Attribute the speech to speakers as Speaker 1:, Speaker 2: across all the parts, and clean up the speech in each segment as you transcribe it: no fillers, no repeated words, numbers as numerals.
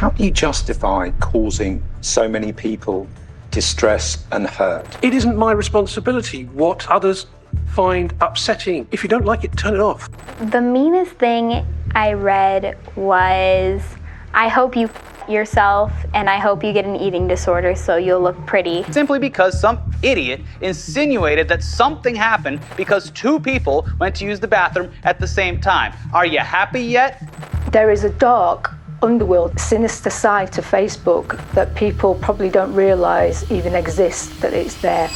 Speaker 1: How do you justify causing so many people distress and hurt?
Speaker 2: It isn't my responsibility what others find upsetting. If you don't like it, turn it off.
Speaker 3: The meanest thing I read was, I hope you yourself and I hope you get an eating disorder so you'll look pretty.
Speaker 4: Simply because some idiot insinuated that something happened because two people went to use the bathroom at the same time. Are you happy yet?
Speaker 5: There is a dark underworld, sinister side to Facebook that people probably don't realize even exists, that it's there.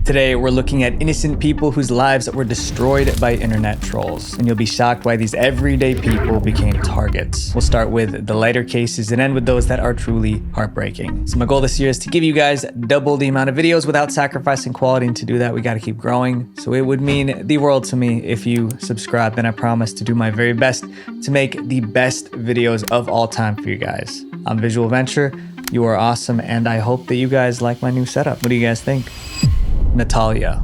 Speaker 6: Today, we're looking at innocent people whose lives were destroyed by internet trolls, and you'll be shocked why these everyday people became targets. We'll start with the lighter cases and end with those that are truly heartbreaking. So my goal this year is to give you guys double the amount of videos without sacrificing quality, and to do that, we gotta keep growing. So it would mean the world to me if you subscribe, and I promise to do my very best to make the best videos of all time for you guys. I'm Visual Venture, you are awesome, and I hope that you guys like my new setup. What do you guys think? Natalia.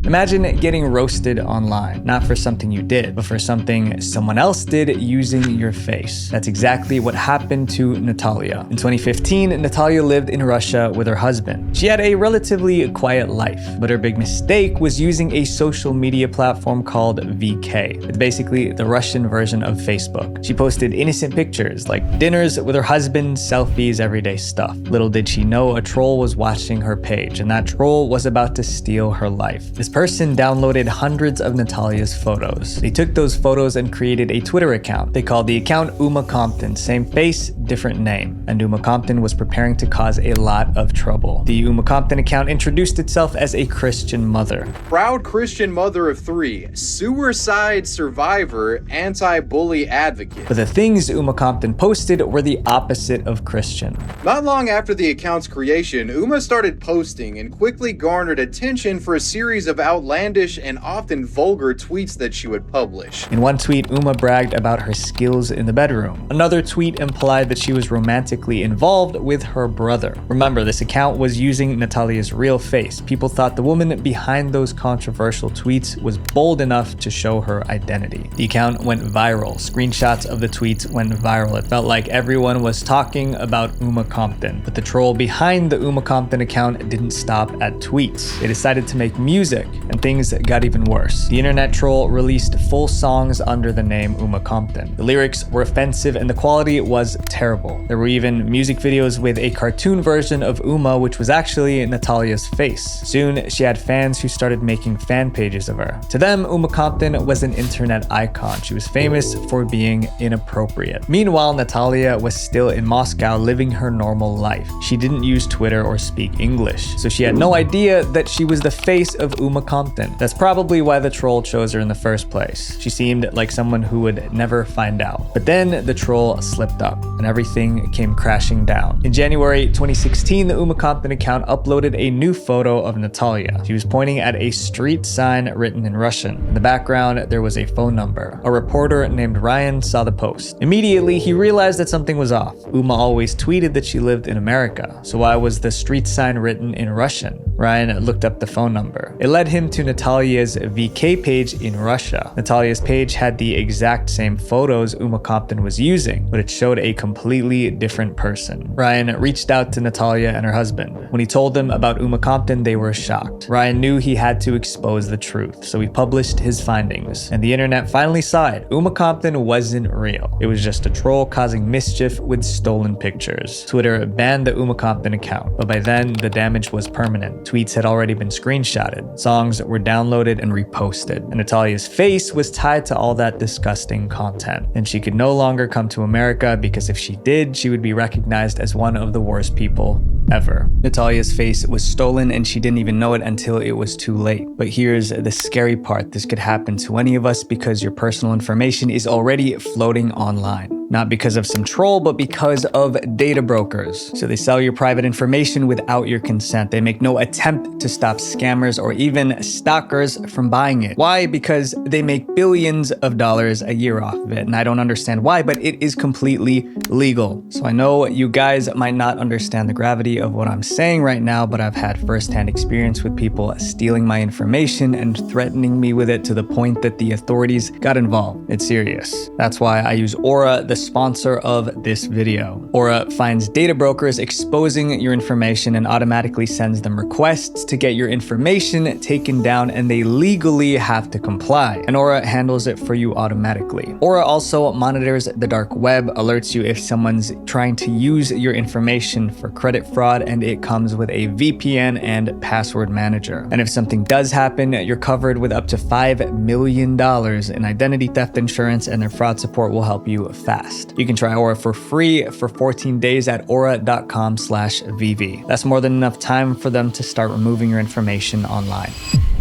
Speaker 6: Imagine getting roasted online, not for something you did, but for something someone else did using your face. That's exactly what happened to Natalia. In 2015, Natalia lived in Russia with her husband. She had a relatively quiet life, but her big mistake was using a social media platform called VK. It's basically the Russian version of Facebook. She posted innocent pictures like dinners with her husband, selfies, everyday stuff. Little did she know a troll was watching her page, and that troll was about to steal her life. This person downloaded hundreds of Natalia's photos. They took those photos and created a Twitter account. They called the account Uma Compton, same face, different name. And Uma Compton was preparing to cause a lot of trouble. The Uma Compton account introduced itself as a Christian mother.
Speaker 7: Proud Christian mother of 3, suicide survivor, anti-bully advocate.
Speaker 6: But the things Uma Compton posted were the opposite of Christian.
Speaker 7: Not long after the account's creation, Uma started posting and quickly garnered attention for a series of outlandish and often vulgar tweets that she would publish.
Speaker 6: In one tweet, Uma bragged about her skills in the bedroom. Another tweet implied that she was romantically involved with her brother. Remember, this account was using Natalia's real face. People thought the woman behind those controversial tweets was bold enough to show her identity. The account went viral. Screenshots of the tweets went viral. It felt like everyone was talking about Uma Compton. But the troll behind the Uma Compton account didn't stop at tweets. They decided to make music, and things got even worse. The internet troll released full songs under the name Uma Compton. The lyrics were offensive and the quality was terrible. There were even music videos with a cartoon version of Uma, which was actually Natalia's face. Soon, she had fans who started making fan pages of her. To them, Uma Compton was an internet icon. She was famous for being inappropriate. Meanwhile, Natalia was still in Moscow living her normal life. She didn't use Twitter or speak English, so she had no idea that she was the face of Uma Compton. That's probably why the troll chose her in the first place. She seemed like someone who would never find out. But then the troll slipped up and everything came crashing down. In January 2016, the Uma Compton account uploaded a new photo of Natalia. She was pointing at a street sign written in Russian. In the background, there was a phone number. A reporter named Ryan saw the post. Immediately, he realized that something was off. Uma always tweeted that she lived in America, so why was the street sign written in Russian? Ryan looked up the phone number. It led him to Natalia's VK page in Russia. Natalia's page had the exact same photos Uma Compton was using, but it showed a completely different person. Ryan reached out to Natalia and her husband. When he told them about Uma Compton, they were shocked. Ryan knew he had to expose the truth, so he published his findings, and the internet finally saw it. Uma Compton wasn't real. It was just a troll causing mischief with stolen pictures. Twitter banned the Uma Compton account, but by then the damage was permanent. Tweets had already been screenshotted. Songs were downloaded and reposted. And Natalia's face was tied to all that disgusting content. And she could no longer come to America because if she did, she would be recognized as one of the worst people ever. Natalia's face was stolen and she didn't even know it until it was too late. But here's the scary part. This could happen to any of us because your personal information is already floating online. Not because of some troll, but because of data brokers. So they sell your private information without your consent. They make no attempt to stop scammers or even stalkers from buying it. Why? Because they make billions of dollars a year off of it. And I don't understand why, but it is completely legal. So I know you guys might not understand the gravity of what I'm saying right now, but I've had firsthand experience with people stealing my information and threatening me with it to the point that the authorities got involved. It's serious. That's why I use Aura, the sponsor of this video. Aura finds data brokers exposing your information and automatically sends them requests to get your information taken down, and they legally have to comply. And Aura handles it for you automatically. Aura also monitors the dark web, alerts you if someone's trying to use your information for credit fraud, and it comes with a VPN and password manager. And if something does happen, you're covered with up to $5 million in identity theft insurance, and their fraud support will help you fast. You can try Aura for free for 14 days at aura.com/VV. That's more than enough time for them to start removing your information online.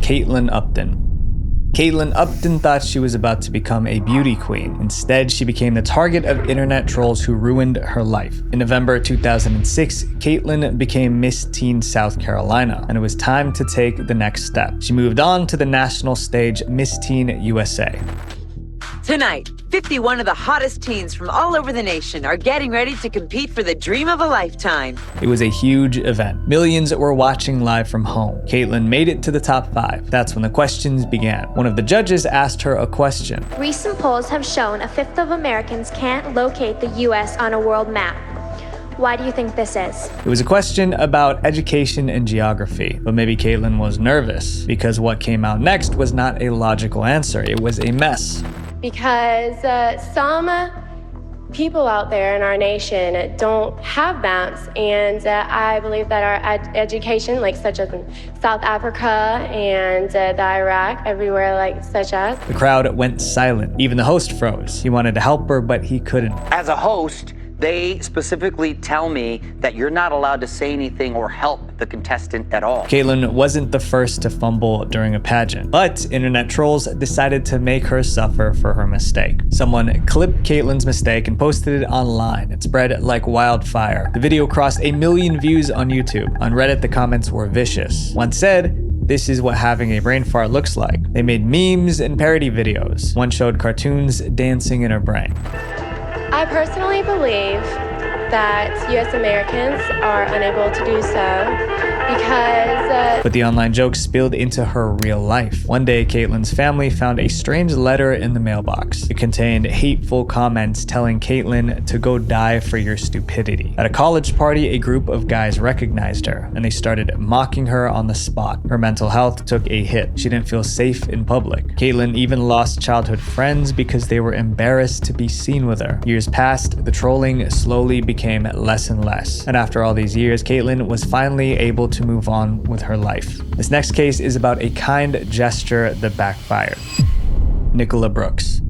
Speaker 6: Caitlin Upton. Caitlin Upton thought she was about to become a beauty queen. Instead, she became the target of internet trolls who ruined her life. In November 2006, Caitlin became Miss Teen South Carolina, and it was time to take the next step. She moved on to the national stage, Miss Teen USA.
Speaker 8: Tonight, 51 of the hottest teens from all over the nation are getting ready to compete for the dream of a lifetime.
Speaker 6: It was a huge event. Millions were watching live from home. Caitlin made it to the top 5. That's when the questions began. One of the judges asked her a question.
Speaker 9: Recent polls have shown a fifth of Americans can't locate the U.S. on a world map. Why do you think this is?
Speaker 6: It was a question about education and geography, but maybe Caitlin was nervous because what came out next was not a logical answer. It was a mess.
Speaker 10: Because some people out there in our nation don't have maps, and I believe that our education, like such as in South Africa and the Iraq, everywhere like such as.
Speaker 6: The crowd went silent. Even the host froze. He wanted to help her, but he couldn't.
Speaker 11: As a host, they specifically tell me that you're not allowed to say anything or help the contestant at all.
Speaker 6: Caitlin wasn't the first to fumble during a pageant, but internet trolls decided to make her suffer for her mistake. Someone clipped Caitlin's mistake and posted it online. It spread like wildfire. The video crossed 1 million views on YouTube. On Reddit, the comments were vicious. One said, "This is what having a brain fart looks like." They made memes and parody videos. One showed cartoons dancing in her brain.
Speaker 10: I personally believe that U.S. Americans are unable to do so because...
Speaker 6: But the online jokes spilled into her real life. One day, Caitlin's family found a strange letter in the mailbox. It contained hateful comments telling Caitlin to go die for your stupidity. At a college party, a group of guys recognized her, and they started mocking her on the spot. Her mental health took a hit. She didn't feel safe in public. Caitlin even lost childhood friends because they were embarrassed to be seen with her. Years passed, the trolling slowly became less and less. And after all these years, Caitlin was finally able to move on with her life. This next case is about a kind gesture that backfired. Nicola Brooks.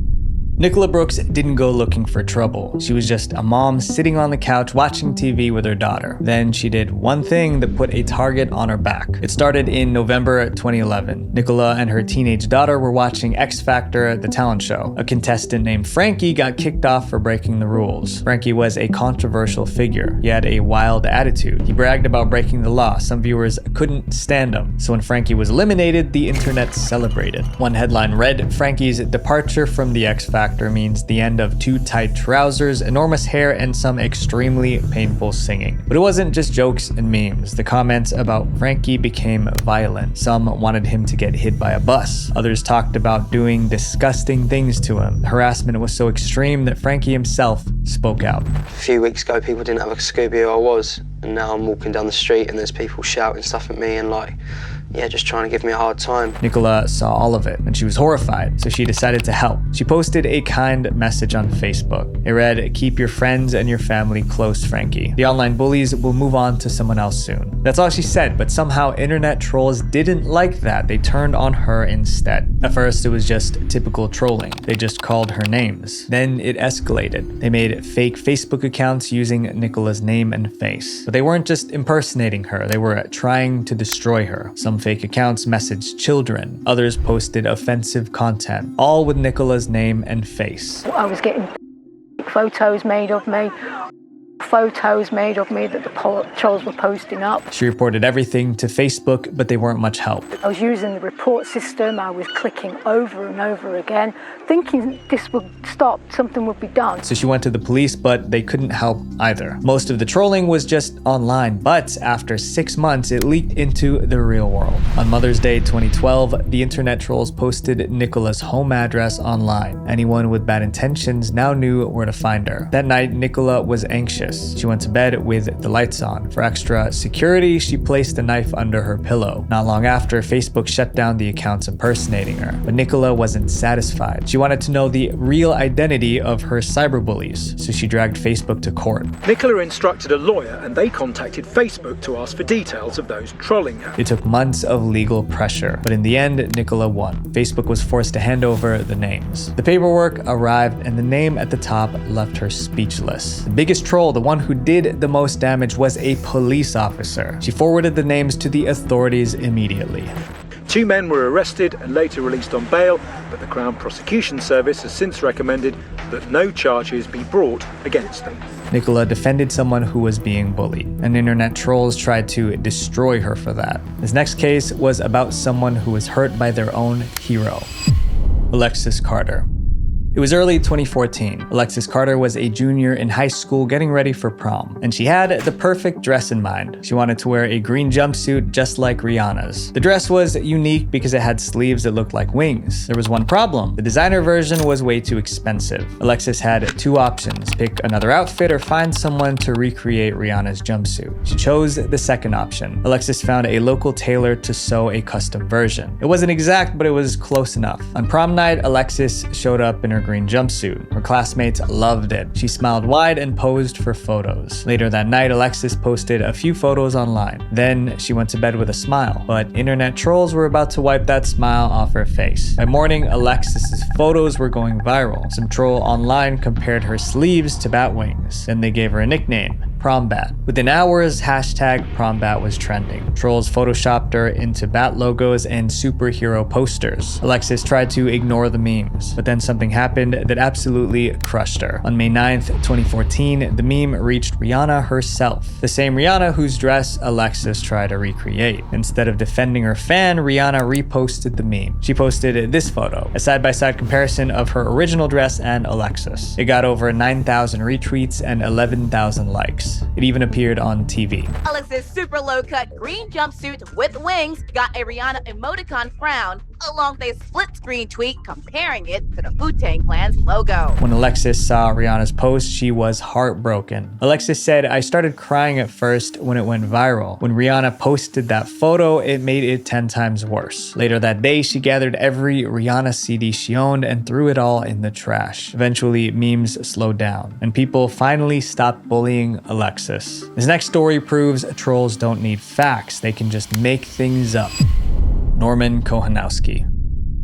Speaker 6: Nicola Brooks didn't go looking for trouble. She was just a mom sitting on the couch watching TV with her daughter. Then she did one thing that put a target on her back. It started in November 2011. Nicola and her teenage daughter were watching X Factor, the talent show. A contestant named Frankie got kicked off for breaking the rules. Frankie was a controversial figure. He had a wild attitude. He bragged about breaking the law. Some viewers couldn't stand him. So when Frankie was eliminated, the internet celebrated. One headline read, "Frankie's departure from the X Factor means the end of too tight trousers, enormous hair, and some extremely painful singing." But it wasn't just jokes and memes. The comments about Frankie became violent. Some wanted him to get hit by a bus. Others talked about doing disgusting things to him. The harassment was so extreme that Frankie himself spoke out.
Speaker 12: A few weeks ago, people didn't have a Scooby who I was, and now I'm walking down the street and there's people shouting stuff at me and just trying to give me a hard time.
Speaker 6: Nicola saw all of it and she was horrified, so she decided to help. She posted a kind message on Facebook. It read, "Keep your friends and your family close, Frankie. The online bullies will move on to someone else soon." That's all she said, but somehow internet trolls didn't like that. They turned on her instead. At first, it was just typical trolling. They just called her names. Then it escalated. They made fake Facebook accounts using Nicola's name and face. But they weren't just impersonating her, they were trying to destroy her. Some fake accounts messaged children. Others posted offensive content, all with Nicola's name and face.
Speaker 5: I was getting photos made of me. photos made of me that the trolls were posting up.
Speaker 6: She reported everything to Facebook, but they weren't much help.
Speaker 5: I was using the report system. I was clicking over and over again, thinking this would stop, something would be done.
Speaker 6: So she went to the police, but they couldn't help either. Most of the trolling was just online, but after 6 months, it leaked into the real world. On Mother's Day 2012, the internet trolls posted Nicola's home address online. Anyone with bad intentions now knew where to find her. That night, Nicola was anxious. She went to bed with the lights on. For extra security, she placed a knife under her pillow. Not long after, Facebook shut down the accounts impersonating her. But Nicola wasn't satisfied. She wanted to know the real identity of her cyberbullies, so she dragged Facebook to court.
Speaker 2: Nicola instructed a lawyer and they contacted Facebook to ask for details of those trolling her.
Speaker 6: It took months of legal pressure, but in the end, Nicola won. Facebook was forced to hand over the names. The paperwork arrived and the name at the top left her speechless. The biggest troll, the one who did the most damage, was a police officer. She forwarded the names to the authorities immediately.
Speaker 2: 2 men were arrested and later released on bail, but the Crown Prosecution Service has since recommended that no charges be brought against them.
Speaker 6: Nicola defended someone who was being bullied, and internet trolls tried to destroy her for that. This next case was about someone who was hurt by their own hero, Alexis Carter. It was early 2014. Alexis Carter was a junior in high school getting ready for prom, and she had the perfect dress in mind. She wanted to wear a green jumpsuit just like Rihanna's. The dress was unique because it had sleeves that looked like wings. There was one problem. The designer version was way too expensive. Alexis had 2 options: pick another outfit or find someone to recreate Rihanna's jumpsuit. She chose the second option. Alexis found a local tailor to sew a custom version. It wasn't exact, but it was close enough. On prom night, Alexis showed up in her green jumpsuit. Her classmates loved it. She smiled wide and posed for photos. Later that night, Alexis posted a few photos online. Then she went to bed with a smile, but internet trolls were about to wipe that smile off her face. By morning, Alexis's photos were going viral. Some troll online compared her sleeves to bat wings. Then they gave her a nickname, Prombat. Within hours, hashtag Prombat was trending. Trolls photoshopped her into bat logos and superhero posters. Alexis tried to ignore the memes, but then something happened that absolutely crushed her. On May 9th, 2014, the meme reached Rihanna herself, the same Rihanna whose dress Alexis tried to recreate. Instead of defending her fan, Rihanna reposted the meme. She posted this photo, a side-by-side comparison of her original dress and Alexis. It got over 9,000 retweets and 11,000 likes. It even appeared on TV.
Speaker 13: Alexis' super low-cut green jumpsuit with wings got a Rihanna emoticon frown, along with a split-screen tweet comparing it to the Wu-Tang Clan's logo.
Speaker 6: When Alexis saw Rihanna's post, she was heartbroken. Alexis said, "I started crying at first when it went viral. When Rihanna posted that photo, it made it 10 times worse." Later that day, she gathered every Rihanna CD she owned and threw it all in the trash. Eventually, memes slowed down, and people finally stopped bullying Alexis. This next story proves trolls don't need facts, they can just make things up. Norman Kohanowski.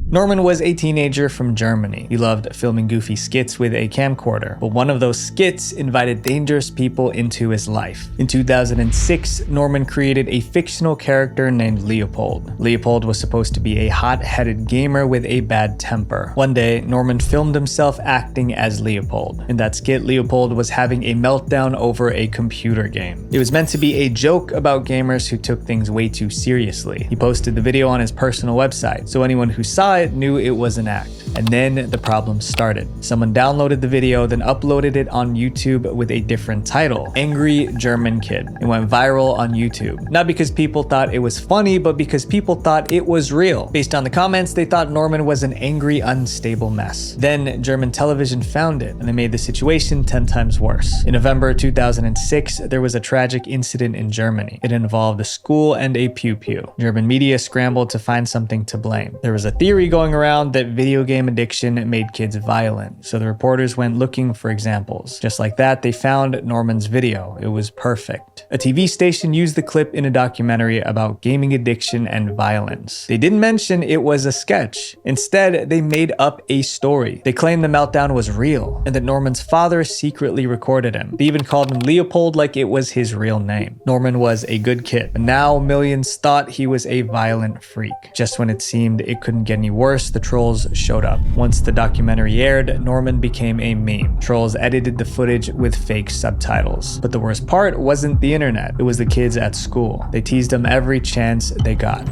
Speaker 6: Norman was a teenager from Germany. He loved filming goofy skits with a camcorder, but one of those skits invited dangerous people into his life. In 2006, Norman created a fictional character named Leopold. Leopold was supposed to be a hot-headed gamer with a bad temper. One day, Norman filmed himself acting as Leopold. In that skit, Leopold was having a meltdown over a computer game. It was meant to be a joke about gamers who took things way too seriously. He posted the video on his personal website, so anyone who saw it knew it was an act. And then the problem started. Someone downloaded the video, then uploaded it on YouTube with a different title, Angry German Kid. It went viral on YouTube. Not because people thought it was funny, but because people thought it was real. Based on the comments, they thought Norman was an angry, unstable mess. Then German television found it, and they made the situation 10 times worse. In November 2006, there was a tragic incident in Germany. It involved a school and a pew-pew. German media scrambled to find something to blame. There was a theory going around that video game addiction made kids violent, so the reporters went looking for examples. Just like that, they found Norman's video. It was perfect. A TV station used the clip in a documentary about gaming addiction and violence. They didn't mention it was a sketch. Instead, they made up a story. They claimed the meltdown was real, and that Norman's father secretly recorded him. They even called him Leopold like it was his real name. Norman was a good kid, but now millions thought he was a violent freak. Just when it seemed it couldn't get any worse, the trolls showed up. Once the documentary aired, Norman became a meme. Trolls edited the footage with fake subtitles. But the worst part wasn't the internet, it was the kids at school. They teased him every chance they got.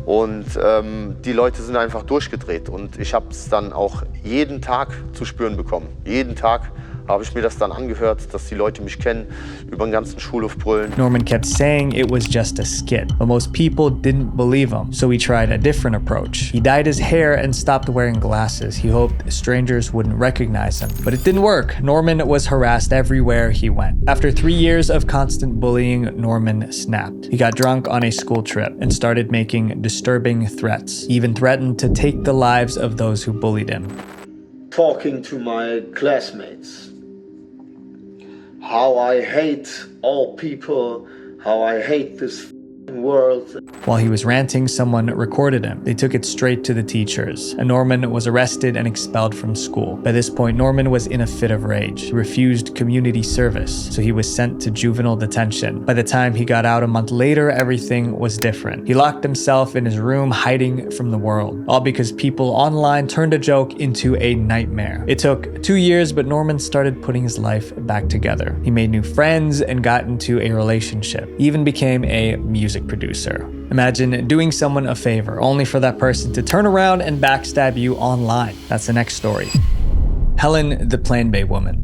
Speaker 14: Und die Leute sind einfach durchgedreht und ich habe es dann auch jeden Tag zu spüren bekommen. Jeden Tag habe ich mir das dann angehört, dass die Leute mich kennen, über den ganzen Schulhof brüllen.
Speaker 6: Norman kept saying it was just a skit, but most people didn't believe him, so he tried a different approach. He dyed his hair and stopped wearing glasses. He hoped strangers wouldn't recognize him, but it didn't work. Norman was harassed everywhere he went. After 3 years of constant bullying, Norman snapped. He got drunk on a school trip and started making disturbing threats. He even threatened to take the lives of those who bullied him.
Speaker 15: Talking to my classmates. How I hate all people, how I hate this world.
Speaker 6: While he was ranting, someone recorded him. They took it straight to the teachers, and Norman was arrested and expelled from school. By this point, Norman was in a fit of rage. He refused community service, so he was sent to juvenile detention. By the time he got out a month later, everything was different. He locked himself in his room, hiding from the world, all because people online turned a joke into a nightmare. It took 2 years, but Norman started putting his life back together. He made new friends and got into a relationship. He even became a music producer. Imagine doing someone a favor only for that person to turn around and backstab you online. That's the next story. Helen, the Plain Bay woman.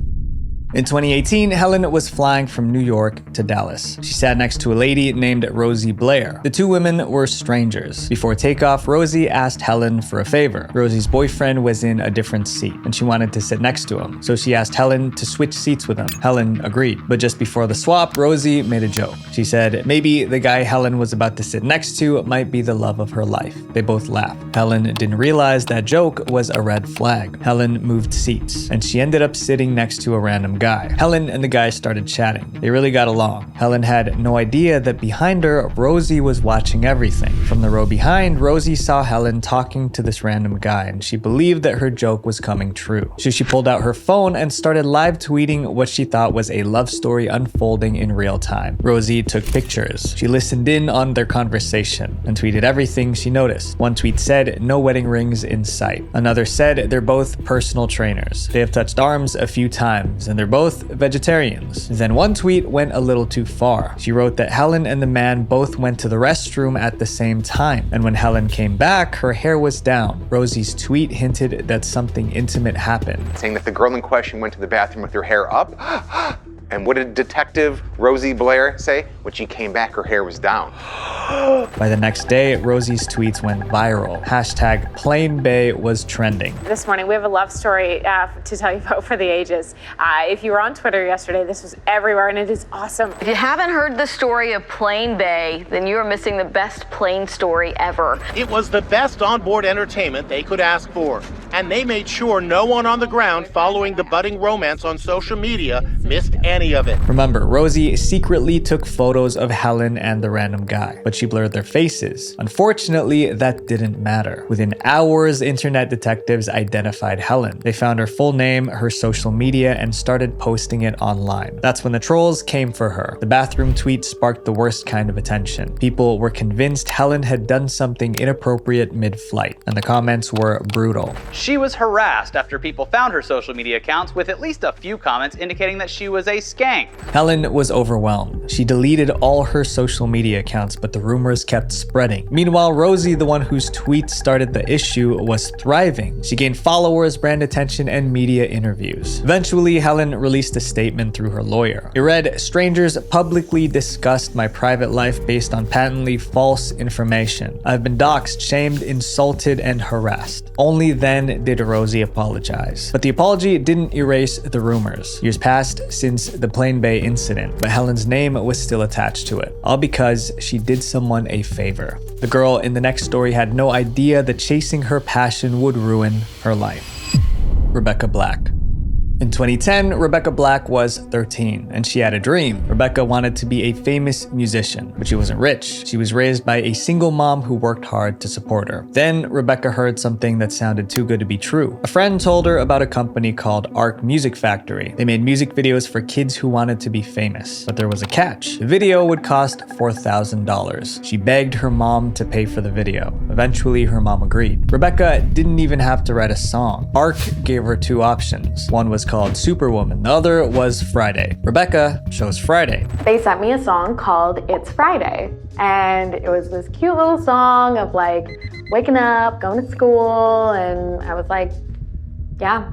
Speaker 6: In 2018, Helen was flying from New York to Dallas. She sat next to a lady named Rosie Blair. The two women were strangers. Before takeoff, Rosie asked Helen for a favor. Rosie's boyfriend was in a different seat, and she wanted to sit next to him. So she asked Helen to switch seats with him. Helen agreed. But just before the swap, Rosie made a joke. She said maybe the guy Helen was about to sit next to might be the love of her life. They both laughed. Helen didn't realize that joke was a red flag. Helen moved seats, and she ended up sitting next to a random guy. Helen and the guy started chatting. They really got along. Helen had no idea that behind her, Rosie was watching everything. From the row behind, Rosie saw Helen talking to this random guy, and she believed that her joke was coming true. So she pulled out her phone and started live tweeting what she thought was a love story unfolding in real time. Rosie took pictures. She listened in on their conversation and tweeted everything she noticed. One tweet said, "No wedding rings in sight." Another said, "They're both personal trainers. They have touched arms a few times, and they're both vegetarians." Then one tweet went a little too far. She wrote that Helen and the man both went to the restroom at the same time, and when Helen came back, her hair was down. Rosie's tweet hinted that something intimate happened.
Speaker 16: Saying that the girl in question went to the bathroom with her hair up. And what did Detective Rosie Blair say? When she came back, her hair was down.
Speaker 6: By the next day, Rosie's tweets went viral. Hashtag Plain Bay was trending.
Speaker 17: This morning, we have a love story to tell you about for the ages. If you were on Twitter yesterday, this was everywhere, and it is awesome.
Speaker 18: If you haven't heard the story of Plain Bay, then you are missing the best plane story ever.
Speaker 19: It was the best onboard entertainment they could ask for, and they made sure no one on the ground following the budding romance on social media missed any of it.
Speaker 6: Remember, Rosie secretly took photos of Helen and the random guy, but she blurred their faces. Unfortunately, that didn't matter. Within hours, internet detectives identified Helen. They found her full name, her social media, and started posting it online. That's when the trolls came for her. The bathroom tweet sparked the worst kind of attention. People were convinced Helen had done something inappropriate mid-flight, and the comments were brutal.
Speaker 4: She was harassed after people found her social media accounts with at least a few comments indicating that she was a skank.
Speaker 6: Helen was overwhelmed. She deleted all her social media accounts, but the rumors kept spreading. Meanwhile, Rosie, the one whose tweets started the issue, was thriving. She gained followers, brand attention, and media interviews. Eventually, Helen released a statement through her lawyer. It read, "Strangers publicly discussed my private life based on patently false information. I've been doxxed, shamed, insulted, and harassed." Only then did Rosie apologize. But the apology didn't erase the rumors. Years passed since the Plain Bay incident, but Helen's name was still attached to it, all because she did someone a favor. The girl in the next story had no idea that chasing her passion would ruin her life. Rebecca Black. In 2010, Rebecca Black was 13, and she had a dream. Rebecca wanted to be a famous musician, but she wasn't rich. She was raised by a single mom who worked hard to support her. Then, Rebecca heard something that sounded too good to be true. A friend told her about a company called Arc Music Factory. They made music videos for kids who wanted to be famous, but there was a catch. The video would cost $4,000. She begged her mom to pay for the video. Eventually, her mom agreed. Rebecca didn't even have to write a song. Arc gave her two options. One was called Superwoman, the other was Friday. Rebecca chose Friday.
Speaker 20: They sent me a song called It's Friday, and it was this cute little song of like waking up, going to school, and I was like, yeah,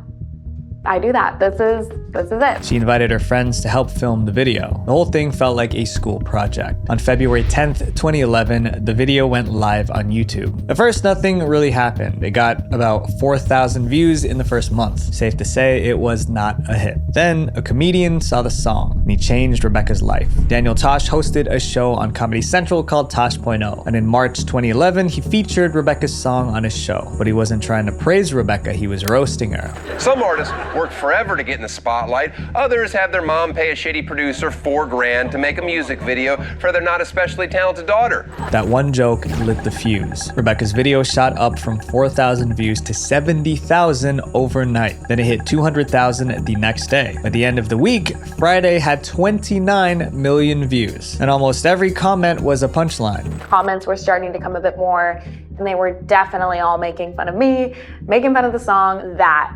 Speaker 20: I do that. This is it.
Speaker 6: She invited her friends to help film the video. The whole thing felt like a school project. On February 10th, 2011, the video went live on YouTube. At first, nothing really happened. It got about 4,000 views in the first month. Safe to say, it was not a hit. Then, a comedian saw the song, and he changed Rebecca's life. Daniel Tosh hosted a show on Comedy Central called Tosh.0, and in March 2011, he featured Rebecca's song on his show. But he wasn't trying to praise Rebecca, he was roasting her.
Speaker 21: Some artists work forever to get in the spotlight. Others have their mom pay a shitty producer $4 grand to make a music video for their not especially talented daughter.
Speaker 6: That one joke lit the fuse. Rebecca's video shot up from 4,000 views to 70,000 overnight. Then it hit 200,000 the next day. By the end of the week, Friday had 29 million views. And almost every comment was a punchline.
Speaker 20: Comments were starting to come a bit more, and they were definitely all making fun of me, making fun of the song. That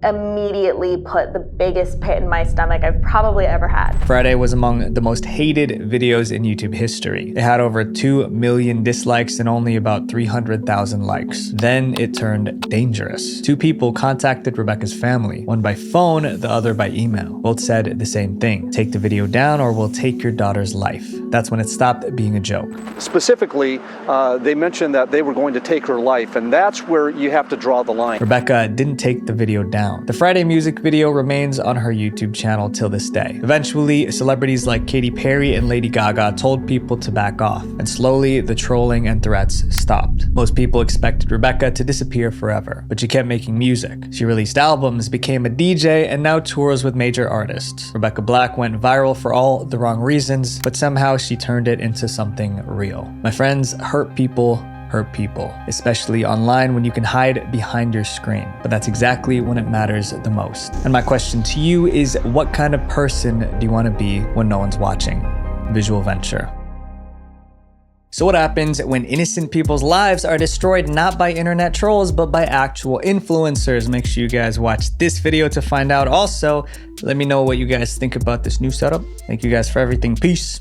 Speaker 20: immediately put the biggest pit in my stomach I've probably ever had.
Speaker 6: Friday was among the most hated videos in YouTube history. It had over 2 million dislikes and only about 300,000 likes. Then it turned dangerous. Two people contacted Rebecca's family, one by phone, the other by email. Both said the same thing: take the video down or we'll take your daughter's life. That's when it stopped being a joke.
Speaker 22: Specifically, they mentioned that they were going to take her life, and that's where you have to draw the line.
Speaker 6: Rebecca didn't take the video down. The Friday music video remains on her YouTube channel till this day. Eventually, celebrities like Katy Perry and Lady Gaga told people to back off, and slowly the trolling and threats stopped. Most people expected Rebecca to disappear forever, but she kept making music. She released albums, became a DJ, and now tours with major artists. Rebecca Black went viral for all the wrong reasons, but somehow she turned it into something real. My friends, hurt people, especially online when you can hide behind your screen. But that's exactly when it matters the most. And my question to you is, what kind of person do you want to be when no one's watching? Visual Venture. So what happens when innocent people's lives are destroyed not by internet trolls, but by actual influencers? Make sure you guys watch this video to find out. Also, let me know what you guys think about this new setup. Thank you guys for everything. Peace.